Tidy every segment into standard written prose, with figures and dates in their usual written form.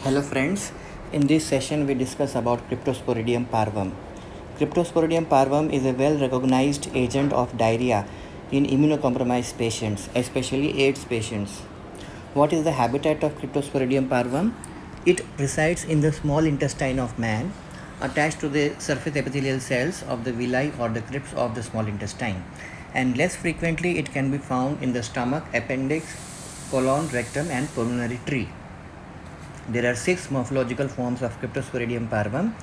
Hello friends, in this session we discuss about Cryptosporidium parvum. Cryptosporidium parvum is a well recognized agent of diarrhea in immunocompromised patients, especially AIDS patients. What is the habitat of Cryptosporidium parvum? It resides in the small intestine of man, attached to the surface epithelial cells of the villi or the crypts of the small intestine, and less frequently it can be found in the stomach, appendix, colon, rectum and pulmonary tree. There are 6 morphological forms of Cryptosporidium parvum: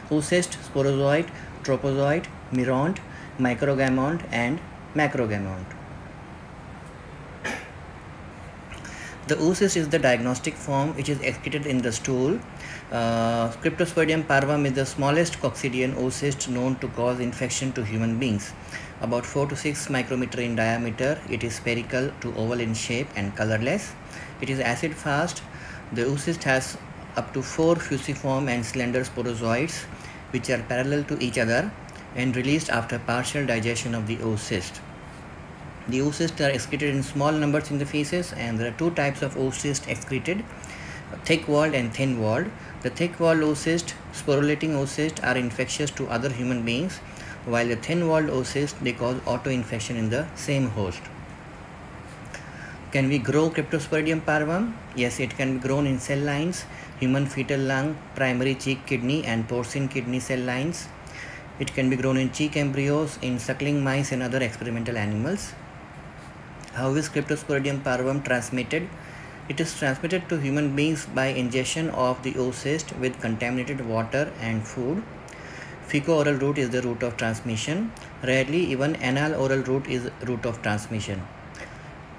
oocyst, sporozoite, tropozoite, miront, microgamont and macrogamont. The oocyst is the diagnostic form which is excreted in the stool. Cryptosporidium parvum is the smallest coccidian oocyst known to cause infection to human beings. About 4 to 6 micrometer in diameter, it is spherical to oval in shape and colorless. It is acid fast. The oocyst has up to 4 fusiform and slender sporozoites which are parallel to each other and released after partial digestion of the oocyst. The oocysts are excreted in small numbers in the feces, and there are 2 types of oocyst excreted: thick-walled and thin-walled. The thick-walled oocyst, sporulating oocyst, are infectious to other human beings, while the thin-walled oocyst, they cause auto-infection in the same host. Can we grow Cryptosporidium parvum? Yes, it can be grown in cell lines: human fetal lung, primary cheek kidney and porcine kidney cell lines. It can be grown in cheek embryos, in suckling mice and other experimental animals. How is Cryptosporidium parvum transmitted? It is transmitted to human beings by ingestion of the oocyst with contaminated water and food. Fecal-oral route is the route of transmission. Rarely, even anal-oral route is route of transmission.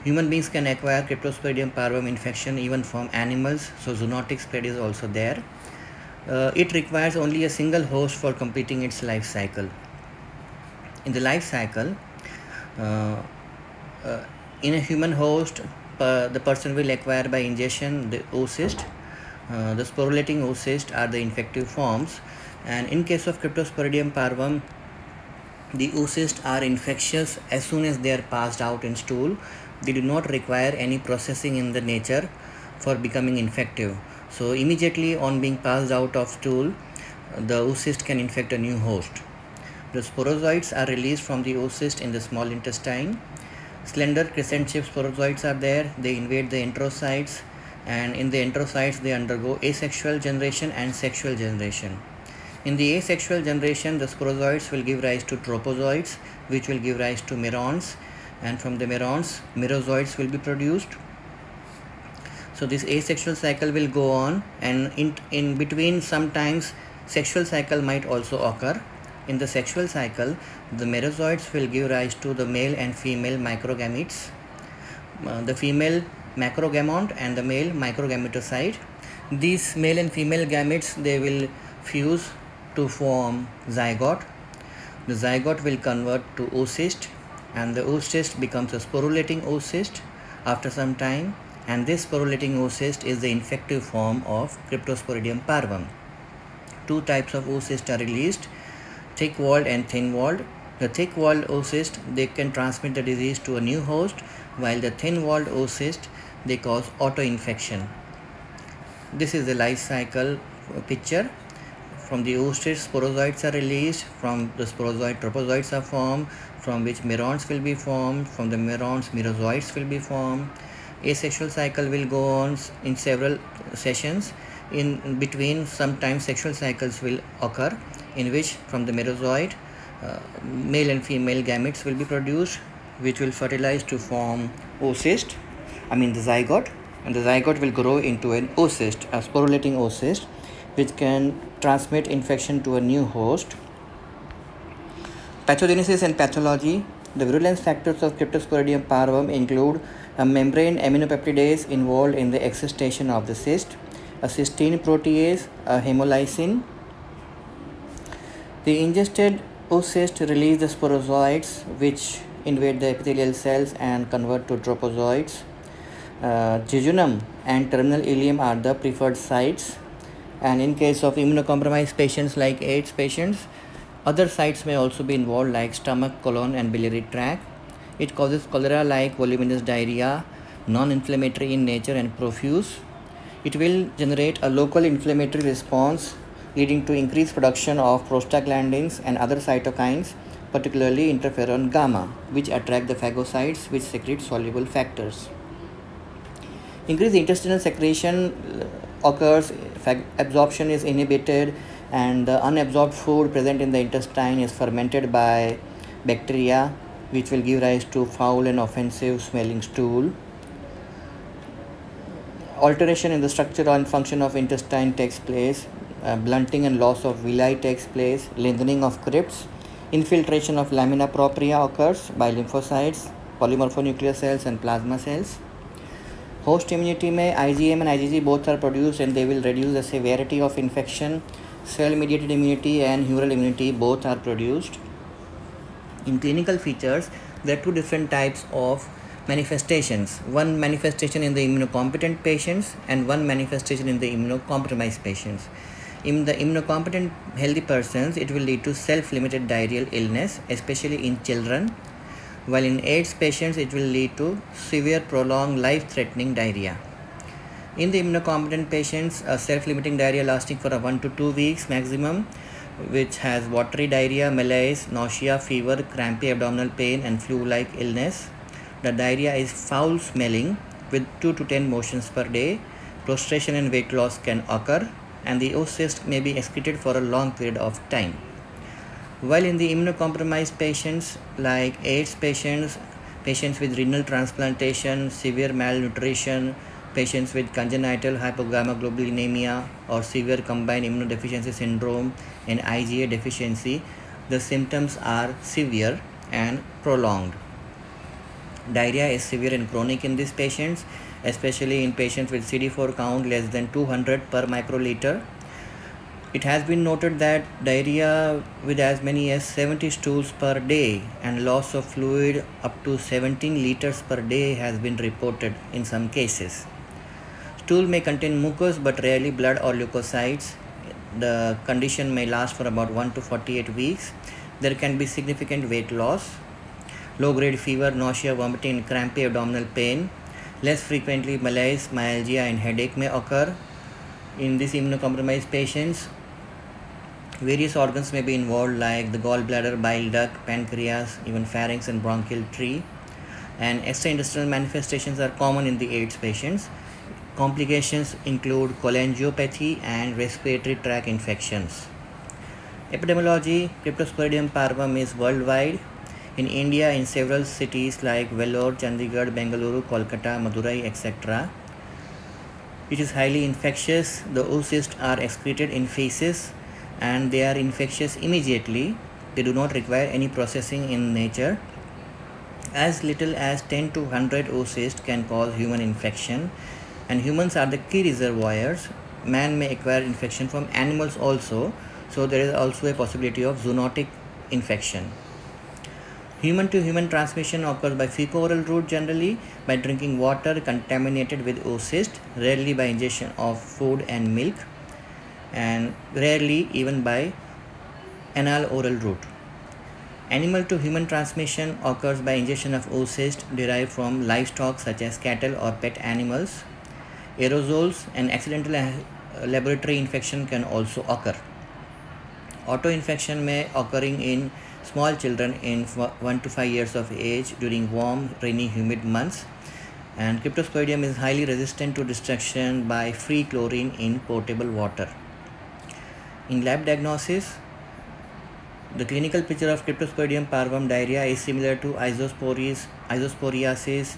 Human beings can acquire Cryptosporidium parvum infection even from animals, so zoonotic spread is also there. It requires only a single host for completing its life cycle. In the life cycle, in a human host, the person will acquire by ingestion the oocyst. The sporulating oocyst are the infective forms, and in case of Cryptosporidium parvum, the oocysts are infectious as soon as they are passed out in stool. They do not require any processing in the nature for becoming infective. So immediately on being passed out of stool, the oocyst can infect a new host. The sporozoites are released from the oocyst in the small intestine. Slender crescent-shaped sporozoites are there. They invade the enterocytes, and in the enterocytes they undergo asexual generation and sexual generation. In the asexual generation, the sporozoites will give rise to tropozoites, which will give rise to meronts, and from the meronts, merozoites will be produced. So this asexual cycle will go on, and in between sometimes sexual cycle might also occur. In the sexual cycle, the merozoites will give rise to the male and female microgametes, the female macrogamont and the male microgametocyte. These male and female gametes, they will fuse to form zygote. The zygote will convert to oocyst, and the oocyst becomes a sporulating oocyst after some time, and this sporulating oocyst is the infective form of Cryptosporidium parvum. 2 types of oocyst are released: thick-walled and thin-walled. The thick-walled oocyst, they can transmit the disease to a new host, while the thin-walled oocyst, they cause auto-infection. This is the life cycle picture. From the oocyst, sporozoites are released. From the sporozoite, tropozoites are formed, from which meronts will be formed. From the meronts, merozoites will be formed. Asexual cycle will go on in several sessions. In between, sometimes sexual cycles will occur, in which from the merozoite, male and female gametes will be produced, which will fertilize to form oocyst, the zygote, and the zygote will grow into an oocyst, a sporulating oocyst, which can transmit infection to a new host. Pathogenesis and pathology. The virulence factors of Cryptosporidium parvum include a membrane aminopeptidase involved in the excitation of the cyst, a cysteine protease, a hemolysin. The ingested oocyst release the sporozoites, which invade the epithelial cells and convert to tropozoites. Jejunum and terminal ileum are the preferred sites, and in case of immunocompromised patients like AIDS patients, other sites may also be involved, like stomach, colon and biliary tract. It causes cholera-like voluminous diarrhea, non-inflammatory in nature and profuse. It will generate a local inflammatory response leading to increased production of prostaglandins and other cytokines, particularly interferon gamma, which attract the phagocytes which secrete soluble factors. Increased intestinal secretion occurs, absorption is inhibited, and the unabsorbed food present in the intestine is fermented by bacteria, which will give rise to foul and offensive smelling stool. Alteration in the structure and function of intestine takes place, blunting and loss of villi takes place, lengthening of crypts, infiltration of lamina propria occurs by lymphocytes, polymorphonuclear cells and plasma cells. Host immunity में IgM and IgG both are produced and they will reduce the severity of infection. Cell mediated immunity and humoral immunity both are produced. In clinical features, there are two different types of manifestations. One manifestation in the immunocompetent patients and one manifestation in the immunocompromised patients. In the immunocompetent healthy persons, it will lead to self-limited diarrheal illness, especially in children, while in AIDS patients, it will lead to severe prolonged life-threatening diarrhea. In the immunocompetent patients, a self-limiting diarrhea lasting for 1 to 2 weeks maximum, which has watery diarrhea, malaise, nausea, fever, crampy abdominal pain and flu-like illness. The diarrhea is foul smelling with 2 to 10 motions per day. Prostration and weight loss can occur and the oocyst may be excreted for a long period of time. While in the immunocompromised patients like AIDS patients, patients with renal transplantation, severe malnutrition, patients with congenital hypogammaglobulinemia or severe combined immunodeficiency syndrome and IgA deficiency, the symptoms are severe and prolonged. Diarrhea is severe and chronic in these patients, especially in patients with CD4 count less than 200 per microliter. It has been noted that diarrhea with as many as 70 stools per day and loss of fluid up to 17 liters per day has been reported in some cases. Stool may contain mucus but rarely blood or leukocytes. The condition may last for about 1 to 48 weeks. There can be significant weight loss, low-grade fever, nausea, vomiting, and crampy abdominal pain. Less frequently, malaise, myalgia, and headache may occur. In these immunocompromised patients, various organs may be involved like the gallbladder, bile duct, pancreas, even pharynx and bronchial tree. And extraintestinal manifestations are common in the AIDS patients. Complications include cholangiopathy and respiratory tract infections. Epidemiology, Cryptosporidium parvum is worldwide. In India, in several cities like Vellore, Chandigarh, Bengaluru, Kolkata, Madurai, etc. It is highly infectious. The oocysts are excreted in feces and they are infectious immediately. They do not require any processing in nature. As little as 10 to 100 oocysts can cause human infection, and humans are the key reservoirs. Man may acquire infection from animals also, so there is also a possibility of zoonotic infection. Human to human transmission occurs by fecal-oral route, generally by drinking water contaminated with oocyst, rarely by ingestion of food and milk, and rarely even by anal-oral route. Animal to human transmission occurs by ingestion of oocyst derived from livestock such as cattle or pet animals. Aerosols and accidental laboratory infection can also occur. Auto-infection may occurring in small children in 1 to 5 years of age during warm, rainy, humid months. And Cryptosporidium is highly resistant to destruction by free chlorine in potable water. In lab diagnosis, the clinical picture of Cryptosporidium parvum diarrhea is similar to isosporiasis,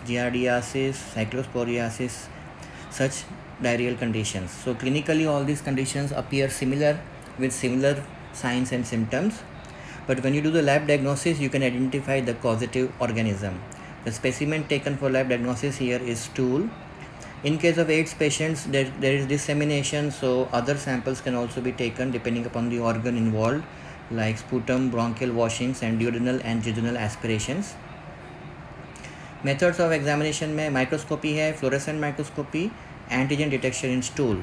giardiasis, cyclosporiasis, such diarrheal conditions. So clinically all these conditions appear similar with similar signs and symptoms. But when you do the lab diagnosis, you can identify the causative organism. The specimen taken for lab diagnosis here is stool. In case of AIDS patients, there is dissemination, so other samples can also be taken depending upon the organ involved, like sputum, bronchial washings, and duodenal and jejunal aspirations. Methods of examination में microscopy है, fluorescent microscopy, antigen detection in stool.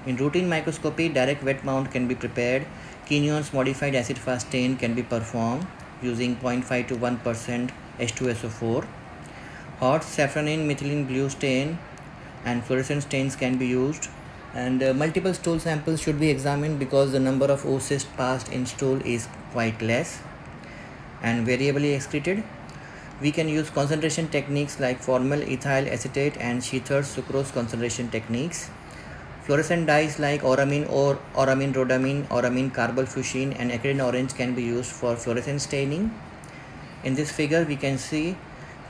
In routine microscopy, direct wet mount can be prepared. Quinones modified acid-fast stain can be performed using 0.5 to 1% H2SO4. Hot safranin methylene blue stain and fluorescent stains can be used. And multiple stool samples should be examined because the number of oocysts passed in stool is quite less and variably excreted. We can use concentration techniques like formal ethyl acetate and Sheether's sucrose concentration techniques. Fluorescent dyes like auramine or auramine rhodamine, auramine carbolfuchsin and acridine orange can be used for fluorescent staining. In this figure we can see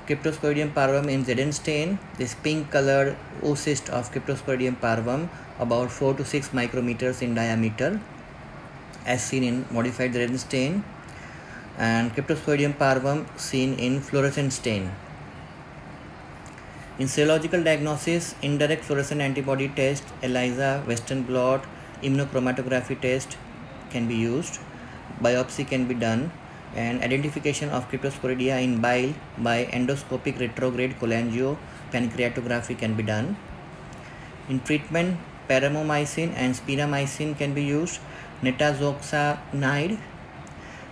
Cryptosporidium parvum in Zn stain. This pink colored oocyst of Cryptosporidium parvum about 4 to 6 micrometers in diameter as seen in modified Zn stain, and Cryptosporidium parvum seen in fluorescent stain. In serological diagnosis, indirect fluorescent antibody test, ELISA, Western blot, immunochromatography test can be used. Biopsy can be done, and identification of Cryptosporidia in bile by endoscopic retrograde cholangio pancreatography can be done. In treatment, paramomycin and spiramycin can be used, nitazoxanide,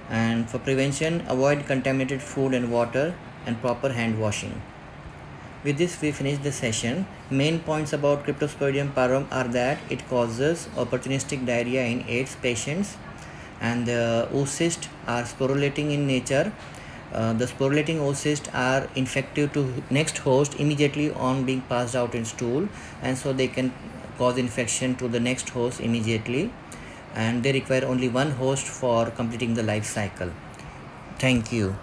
and for prevention, avoid contaminated food and water and proper hand washing. With this we finish the session. Main points about Cryptosporidium parvum are that it causes opportunistic diarrhea in AIDS patients, and the oocysts are sporulating in nature. The sporulating oocysts are infective to next host immediately on being passed out in stool, and so they can cause infection to the next host immediately, and they require only one host for completing the life cycle. Thank you.